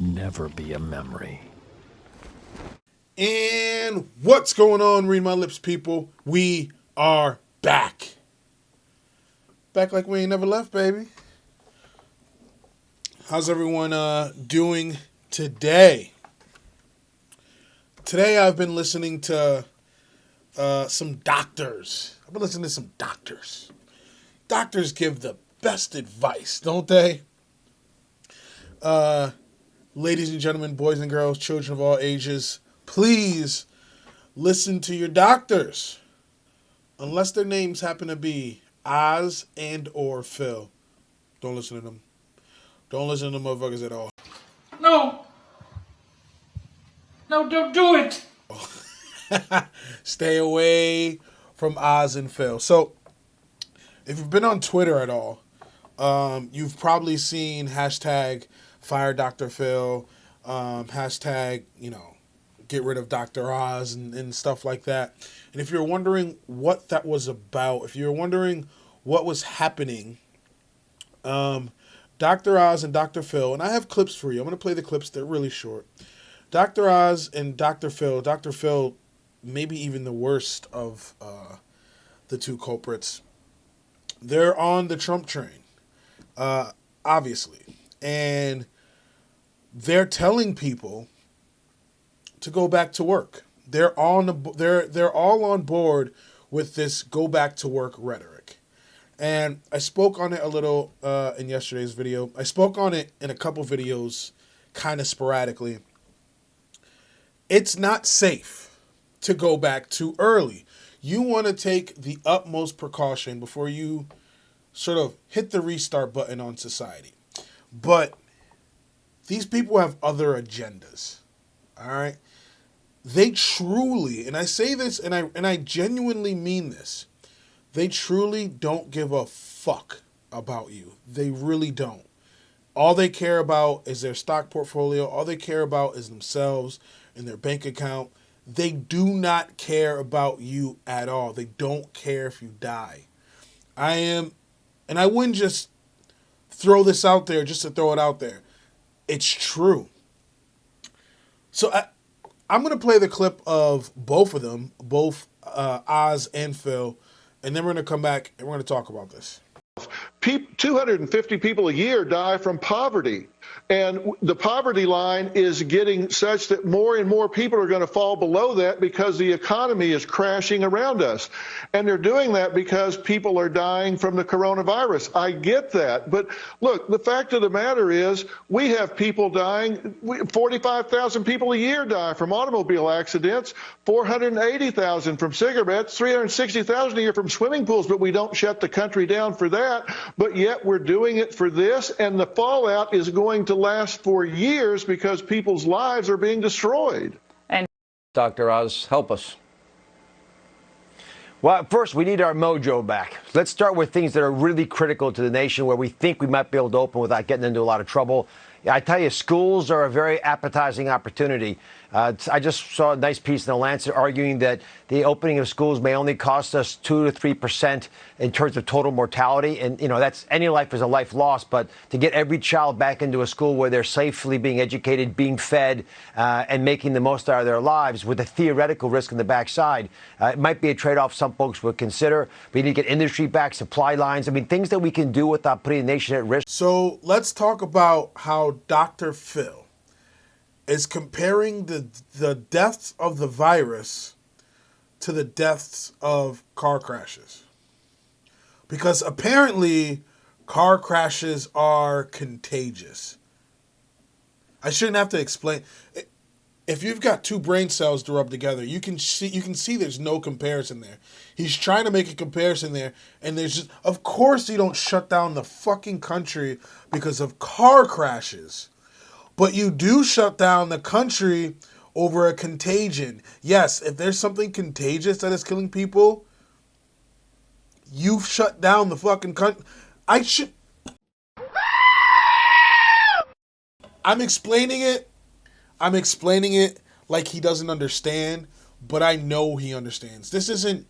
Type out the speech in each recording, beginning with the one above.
never be a memory. And what's going on, Read My Lips people? We are back. Back like we ain't never left, baby. How's everyone doing today? Today I've been listening to some doctors. I've been listening to some doctors. Doctors give the best advice, don't they? Ladies and gentlemen, boys and girls, children of all ages, please listen to your doctors. Unless their names happen to be Oz and or Phil. Don't listen to them. Don't listen to them motherfuckers at all. No, don't do it. Stay away from Oz and Phil. So, if you've been on Twitter at all, you've probably seen hashtag fire Dr. Phil, hashtag, get rid of Dr. Oz and stuff like that. And if you're wondering what that was about, if you're wondering what was happening, Dr. Oz and Dr. Phil, and I have clips for you. I'm going to play the clips. They're really short. Dr. Oz and Dr. Phil, maybe even the worst of the two culprits, they're on the Trump train, obviously. And they're telling people to go back to work. They're all on board with this go back to work rhetoric. And I spoke on it a little in yesterday's video. I spoke on it in a couple videos kind of sporadically. It's not safe to go back too early. You want to take the utmost precaution before you sort of hit the restart button on society. But these people have other agendas. All right? They truly, and I say this and I genuinely mean this, they truly don't give a fuck about you. They really don't. All they care about is their stock portfolio. All they care about is themselves and their bank account. They do not care about you at all. They don't care if you die. And I wouldn't just throw this out there just to throw it out there. It's true. So I'm going to play the clip of both of them, both Oz and Phil, and then we're going to come back and we're going to talk about this. 250 people a year die from poverty. And the poverty line is getting such that more and more people are going to fall below that because the economy is crashing around us. And they're doing that because people are dying from the coronavirus. I get that. But look, the fact of the matter is we have people dying. 45,000 people a year die from automobile accidents, 480,000 from cigarettes, 360,000 a year from swimming pools. But we don't shut the country down for that. But yet we're doing it for this. And the fallout is going to last for years because people's lives are being destroyed. And Dr. Oz, help us. Well, first, we need our mojo back. Let's start with things that are really critical to the nation where we think we might be able to open without getting into a lot of trouble. I tell you, schools are a very appetizing opportunity. I just saw a nice piece in The Lancet arguing that the opening of schools may only cost us 2 to 3% in terms of total mortality. And, that's any life is a life lost. But to get every child back into a school where they're safely being educated, being fed, and making the most out of their lives with a theoretical risk in the backside, it might be a trade-off some folks would consider. We need to get industry back, supply lines. I mean, things that we can do without putting the nation at risk. So let's talk about how Dr. Phil is comparing the deaths of the virus to the deaths of car crashes. Because apparently car crashes are contagious. I shouldn't have to explain. If you've got two brain cells to rub together, you can see there's no comparison there. He's trying to make a comparison there, and there's just, of course you don't shut down the fucking country because of car crashes. But you do shut down the country over a contagion. Yes, if there's something contagious that is killing people, you've shut down the fucking country. I'm explaining it like he doesn't understand, but I know he understands. This isn't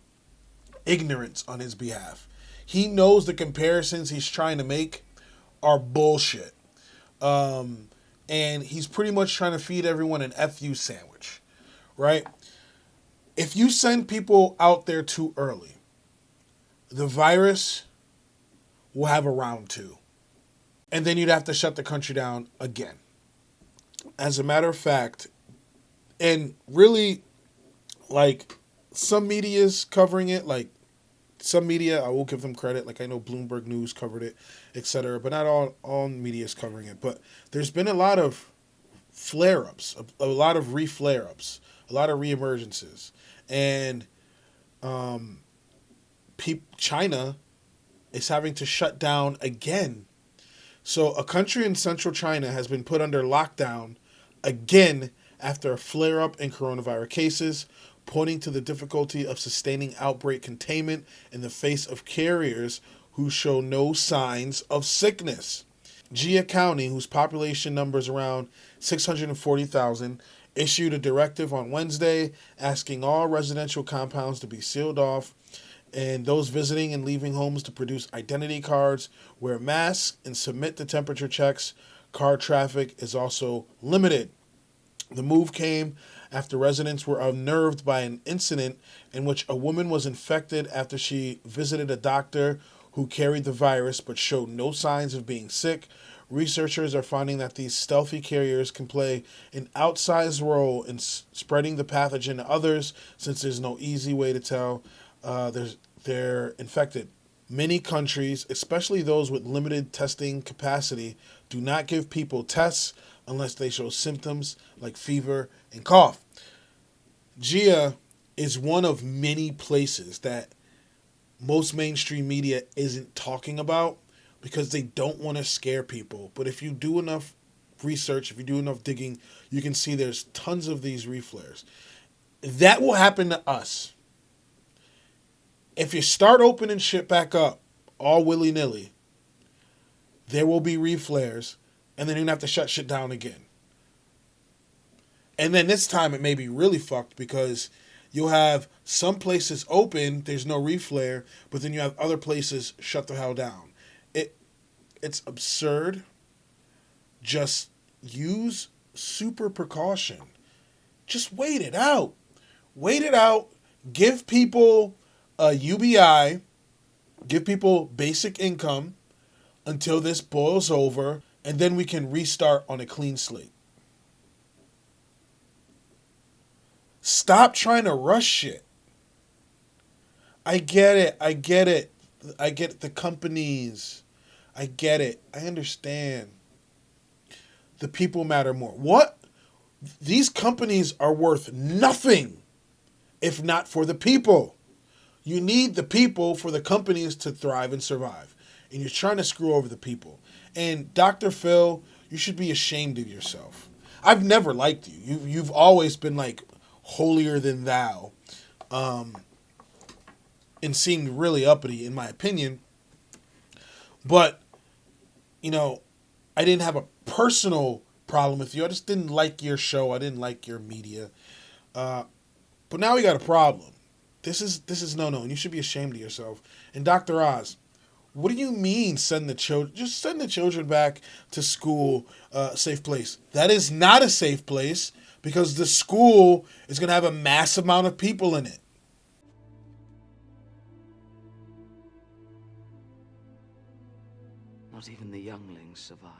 ignorance on his behalf. He knows the comparisons he's trying to make are bullshit. and he's pretty much trying to feed everyone an FU sandwich, right? If you send people out there too early, the virus will have a round two. And then you'd have to shut the country down again. As a matter of fact, and really, like, some media's covering it, like, some media, I will give them credit, like I know Bloomberg News covered it, etc., but not all media is covering it. But there's been a lot of flare-ups, a lot of re-flare-ups, a lot of re-emergences. And China is having to shut down again. So a country in central China has been put under lockdown again after a flare-up in coronavirus cases, pointing to the difficulty of sustaining outbreak containment in the face of carriers who show no signs of sickness. Jia County, whose population numbers around 640,000, issued a directive on Wednesday asking all residential compounds to be sealed off and those visiting and leaving homes to produce identity cards, wear masks, and submit to temperature checks. Car traffic is also limited. The move came after residents were unnerved by an incident in which a woman was infected after she visited a doctor who carried the virus but showed no signs of being sick. Researchers are finding that these stealthy carriers can play an outsized role in spreading the pathogen to others, since there's no easy way to tell they're infected. Many countries, especially those with limited testing capacity, do not give people tests unless they show symptoms like fever and cough. Jia is one of many places that most mainstream media isn't talking about because they don't want to scare people. But if you do enough research, if you do enough digging, you can see there's tons of these reflares. That will happen to us. If you start opening shit back up all willy-nilly, there will be reflares, and then you're going to have to shut shit down again. And then this time it may be really fucked because you'll have some places open, there's no reflare, but then you have other places shut the hell down. It's absurd. Just use super precaution. Just wait it out. Wait it out. Give people a UBI. Give people basic income until this boils over, and then we can restart on a clean slate. Stop trying to rush shit. I get it. I get the companies. I get it. I understand. The people matter more. What? These companies are worth nothing if not for the people. You need the people for the companies to thrive and survive. And you're trying to screw over the people. And Dr. Phil, you should be ashamed of yourself. I've never liked you. You've always been like holier than thou. And seemed really uppity in my opinion. But, I didn't have a personal problem with you. I just didn't like your show. I didn't like your media. But now we got a problem. This is no. And you should be ashamed of yourself. And Dr. Oz, what do you mean send the children? Just send the children back to school, safe place. That is not a safe place because the school is going to have a mass amount of people in it. Not even the younglings survived.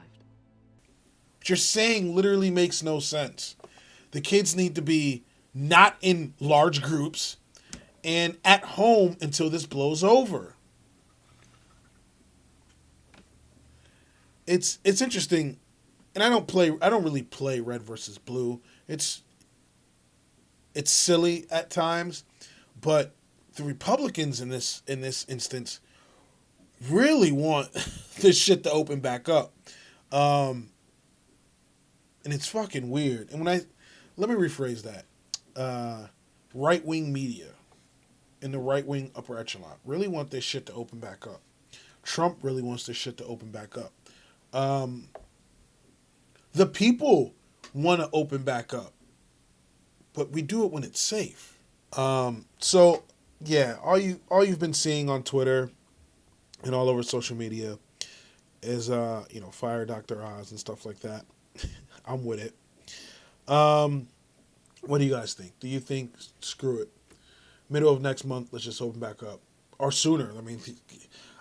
What you're saying literally makes no sense. The kids need to be not in large groups and at home until this blows over. It's interesting, and I don't really play red versus blue. It's silly at times, but the Republicans in this instance really want this shit to open back up. And it's fucking weird. And let me rephrase that. Right-wing media in the right-wing upper echelon really want this shit to open back up. Trump really wants this shit to open back up. The people want to open back up, but we do it when it's safe. So yeah, all you've been seeing on Twitter and all over social media is fire Dr. Oz and stuff like that. I'm with it. What do you guys think? Do you think, screw it, middle of next month, let's just open back up? Or sooner. I mean,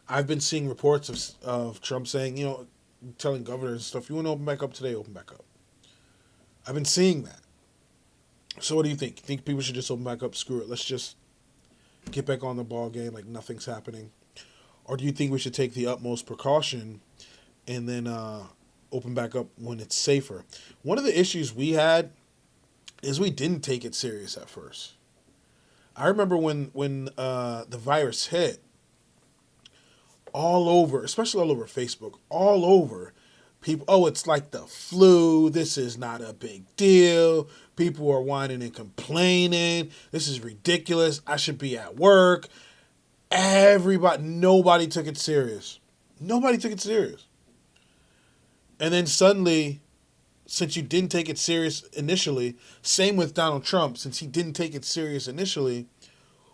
I've been seeing reports of Trump saying, telling governors and stuff, you want to open back up today, open back up. I've been seeing that. So what do you think? You think people should just open back up? Screw it. Let's just get back on the ball game like nothing's happening? Or do you think we should take the utmost precaution and then open back up when it's safer? One of the issues we had is we didn't take it serious at first. I remember when the virus hit, all over, especially all over Facebook, all over, people, oh, it's like the flu. This is not a big deal. People are whining and complaining. This is ridiculous. I should be at work. Nobody took it serious. Nobody took it serious. And then suddenly, since you didn't take it serious initially, same with Donald Trump, since he didn't take it serious initially,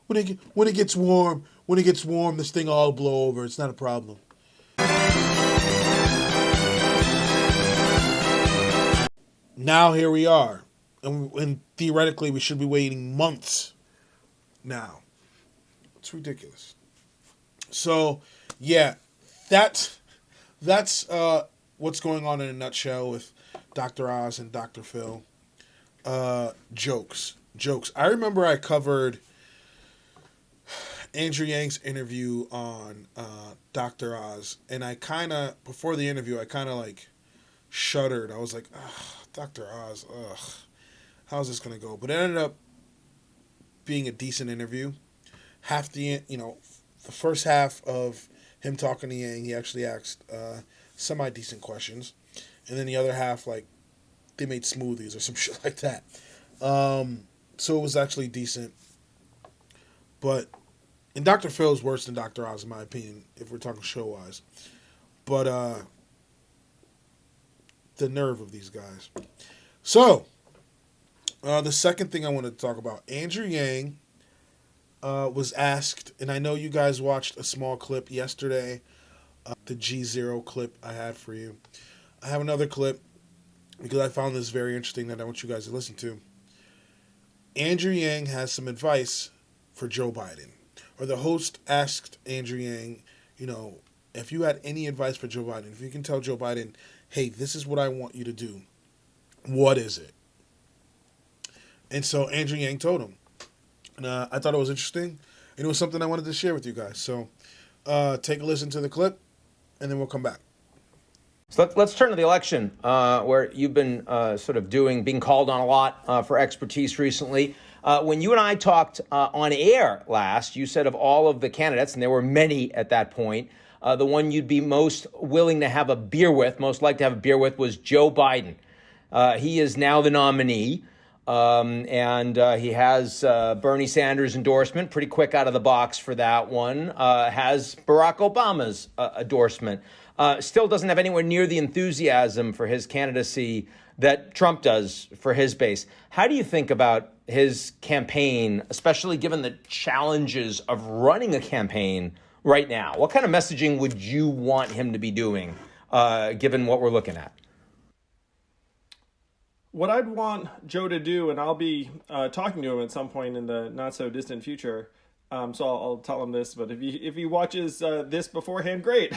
when it gets warm, this thing all blow over. It's not a problem. Now here we are. And theoretically, we should be waiting months now. It's ridiculous. So, yeah, that's what's going on in a nutshell with Dr. Oz and Dr. Phil. Jokes. I remember I covered Andrew Yang's interview on Dr. Oz, and before the interview, I kind of like shuddered. I was like, Dr. Oz, how's this going to go? But it ended up being a decent interview. The first half of him talking to Yang, he actually asked semi-decent questions. And then the other half, like, they made smoothies or some shit like that. So it was actually decent. And Dr. Phil is worse than Dr. Oz, in my opinion, if we're talking show-wise. But the nerve of these guys. So, the second thing I wanted to talk about, Andrew Yang was asked, and I know you guys watched a small clip yesterday, the G0 clip I had for you. I have another clip because I found this very interesting that I want you guys to listen to. Andrew Yang has some advice for Joe Biden. Or the host asked Andrew Yang, if you had any advice for Joe Biden, if you can tell Joe Biden, hey, this is what I want you to do, what is it? And so Andrew Yang told him. And I thought it was interesting. And it was something I wanted to share with you guys. So take a listen to the clip, and then we'll come back. So let's turn to the election, where you've been being called on a lot for expertise recently. When you and I talked on air last, you said of all of the candidates, and there were many at that point, the one you'd be most willing to have a beer with, most like to have a beer with, was Joe Biden. He is now the nominee, and he has Bernie Sanders' endorsement, pretty quick out of the box for that one, has Barack Obama's endorsement. Still doesn't have anywhere near the enthusiasm for his candidacy that Trump does for his base. How do you think about his campaign, especially given the challenges of running a campaign right now? What kind of messaging would you want him to be doing, given what we're looking at? What I'd want Joe to do, and I'll be talking to him at some point in the not so distant future, so I'll tell him this, but if he watches this beforehand, great.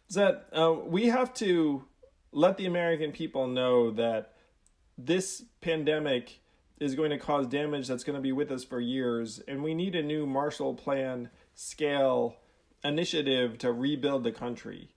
Is that we have to let the American people know that this pandemic is going to cause damage that's going to be with us for years, and we need a new Marshall Plan scale initiative to rebuild the country.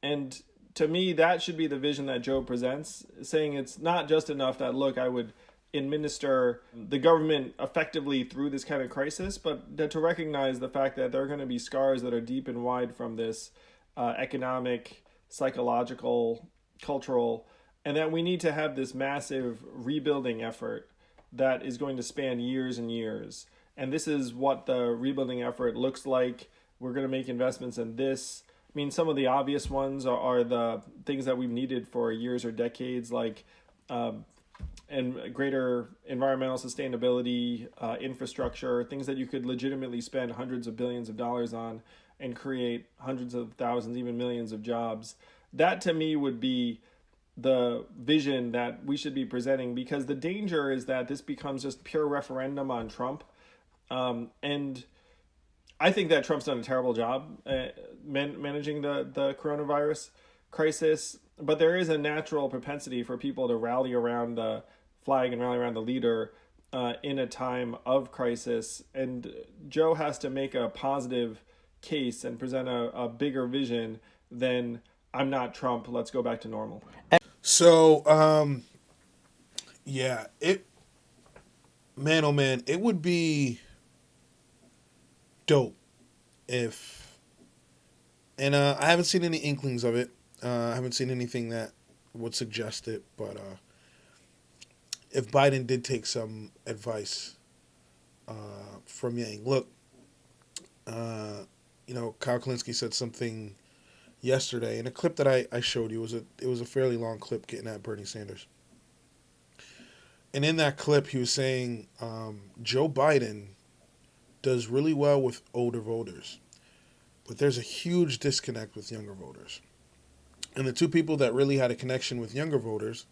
And to me, that should be the vision that Joe presents, saying it's not just enough that, look, I would administer the government effectively through this kind of crisis, but to recognize the fact that there are going to be scars that are deep and wide from this economic, psychological, cultural, and that we need to have this massive rebuilding effort that is going to span years and years. And this is what the rebuilding effort looks like. We're going to make investments in this. I mean, some of the obvious ones are the things that we've needed for years or decades, like and greater environmental sustainability, infrastructure, things that you could legitimately spend hundreds of billions of dollars on and create hundreds of thousands, even millions of jobs. That to me would be the vision that we should be presenting, because the danger is that this becomes just pure referendum on Trump. And I think that Trump's done a terrible job managing the coronavirus crisis, but there is a natural propensity for people to rally around the flag and rally around the leader in a time of crisis. And Joe has to make a positive case and present a bigger vision than "I'm not Trump, let's go back to normal." So, yeah, man, oh man, it would be dope if, and I haven't seen any inklings of it. I haven't seen anything that would suggest it, but if Biden did take some advice from Yang, look, Kyle Kalinske said something yesterday in a clip that I showed you. It was a fairly long clip getting at Bernie Sanders, and in that clip he was saying Joe Biden does really well with older voters, but there's a huge disconnect with younger voters. And the two people that really had a connection with younger voters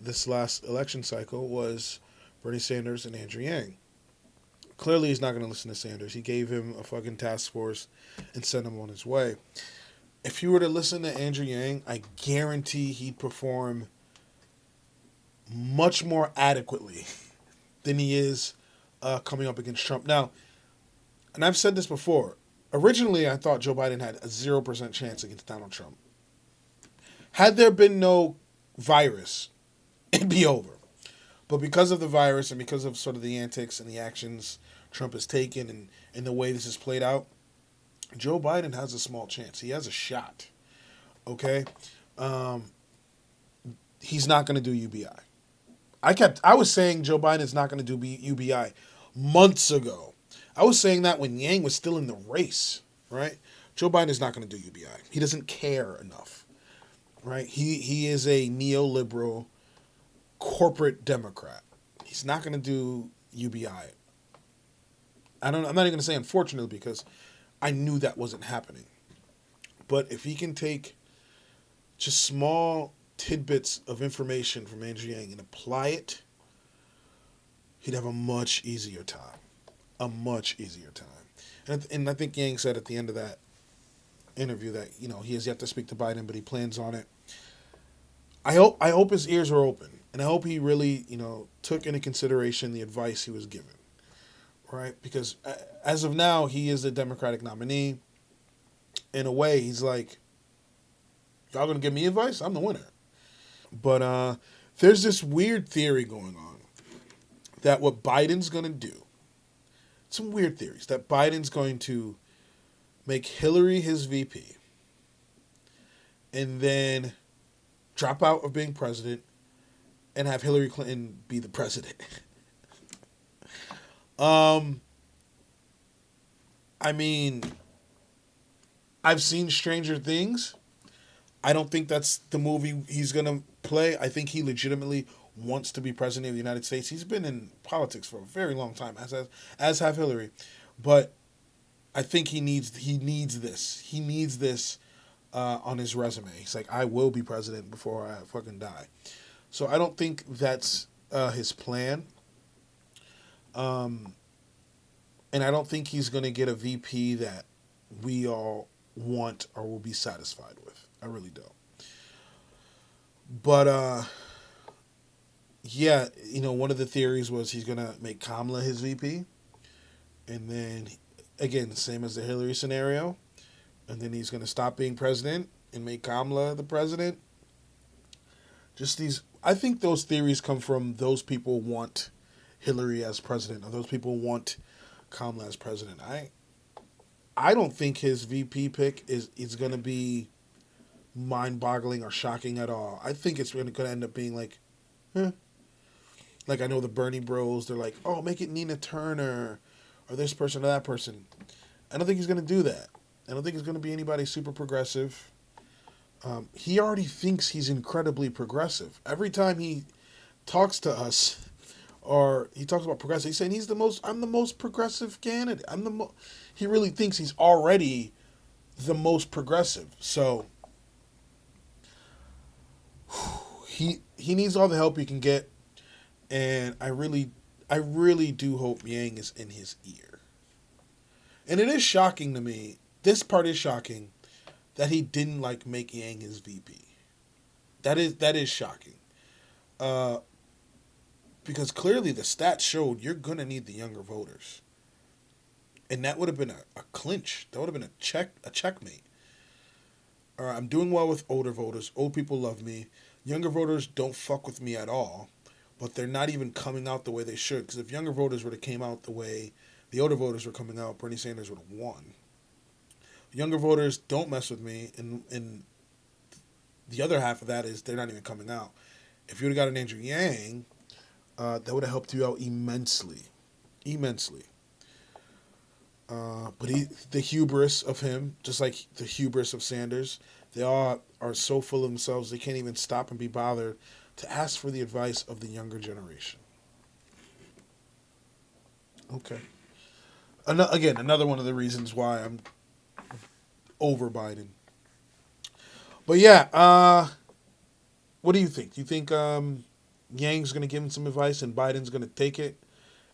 this last election cycle was Bernie Sanders and Andrew Yang. Clearly he's not going to listen to Sanders. He gave him a fucking task force and sent him on his way. If you were to listen to Andrew Yang, I guarantee he'd perform much more adequately than he is coming up against Trump. Now, and I've said this before, originally I thought Joe Biden had a 0% chance against Donald Trump. Had there been no virus, it'd be over. But because of the virus and because of sort of the antics and the actions Trump has taken and the way this is played out, Joe Biden has a small chance. He has a shot. Okay? He's not going to do UBI. I was saying Joe Biden is not going to do UBI months ago. I was saying that when Yang was still in the race, right? Joe Biden is not going to do UBI. He doesn't care enough, right? He is a neoliberal corporate Democrat. He's not going to do UBI. I'm not even going to say unfortunately because I knew that wasn't happening. But if he can take just small tidbits of information from Andrew Yang and apply it, he'd have a much easier time. A much easier time. And I think Yang said at the end of that interview that, he has yet to speak to Biden, but he plans on it. I hope his ears are open. And I hope he really, took into consideration the advice he was given. Right? Because as of now, he is the Democratic nominee. In a way, he's like, y'all gonna give me advice? I'm the winner. But there's this weird theory going on that what Biden's gonna do, some weird theories, that Biden's going to make Hillary his VP and then drop out of being president and have Hillary Clinton be the president. I mean, I've seen Stranger Things. I don't think that's the movie he's going to play. I think he legitimately wants to be president of the United States. He's been in politics for a very long time, as have Hillary. But I think he needs this. He needs this on his resume. He's like, I will be president before I fucking die. So I don't think that's his plan. And I don't think he's going to get a VP that we all want or will be satisfied with. I really don't. But, yeah, one of the theories was he's going to make Kamala his VP. And then, again, same as the Hillary scenario. And then he's going to stop being president and make Kamala the president. I think those theories come from those people want Hillary as president, or those people want Kamala as president. I don't think his VP pick is going to be mind-boggling or shocking at all. I think it's going to end up being like, like I know the Bernie bros, they're like, oh, make it Nina Turner or this person or that person. I don't think he's going to do that. I don't think it's going to be anybody super progressive. He already thinks he's incredibly progressive. Every time he talks to us, or he talks about progressive, he's saying I'm the most progressive candidate. He really thinks he's already the most progressive. So he needs all the help he can get, and I really do hope Yang is in his ear. And it is shocking to me. This part is shocking that he didn't make Yang his VP. That is shocking. Because clearly the stats showed you're gonna need the younger voters. And that would have been a clinch. That would have been a checkmate. All right, I'm doing well with older voters. Old people love me. Younger voters don't fuck with me at all. But they're not even coming out the way they should. Because if younger voters would have came out the way the older voters were coming out, Bernie Sanders would have won. Younger voters don't mess with me. And the other half of that is they're not even coming out. If you would have got an Andrew Yang, that would have helped you out immensely. Immensely. But the hubris of him, just like the hubris of Sanders, they all are so full of themselves they can't even stop and be bothered to ask for the advice of the younger generation. Okay. Again, another one of the reasons why I'm over Biden. But yeah, what do you think? Do you think Yang's going to give him some advice and Biden's going to take it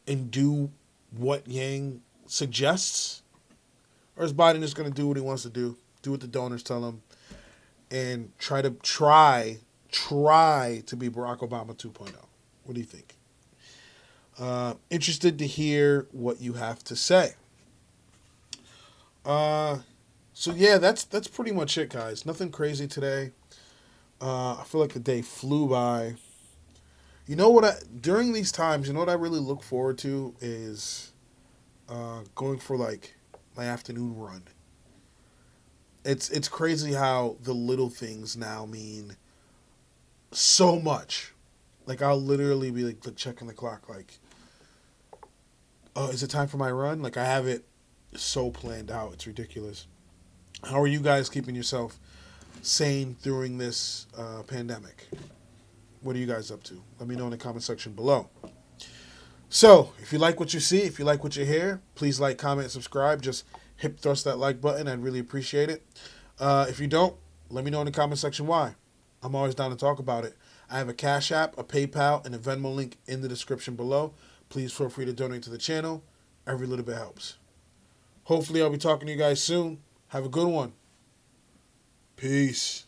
and do what Yang suggests? Or is Biden just going to do what he wants to do what the donors tell him, and try to be Barack Obama 2.0? What do you think? Interested to hear what you have to say. So yeah, that's pretty much it, guys. Nothing crazy today. I feel like the day flew by. You know what? During these times, you know what I really look forward to is going for my afternoon run. It's crazy how the little things now mean so much. I'll literally be checking the clock, oh, is it time for my run? I have it so planned out. It's ridiculous. How are you guys keeping yourself sane during this pandemic? What are you guys up to? Let me know in the comment section below. So, if you like what you see, if you like what you hear, please like, comment, subscribe. Just hip thrust that like button. I'd really appreciate it. If you don't, let me know in the comment section why. I'm always down to talk about it. I have a Cash App, a PayPal, and a Venmo link in the description below. Please feel free to donate to the channel. Every little bit helps. Hopefully, I'll be talking to you guys soon. Have a good one. Peace.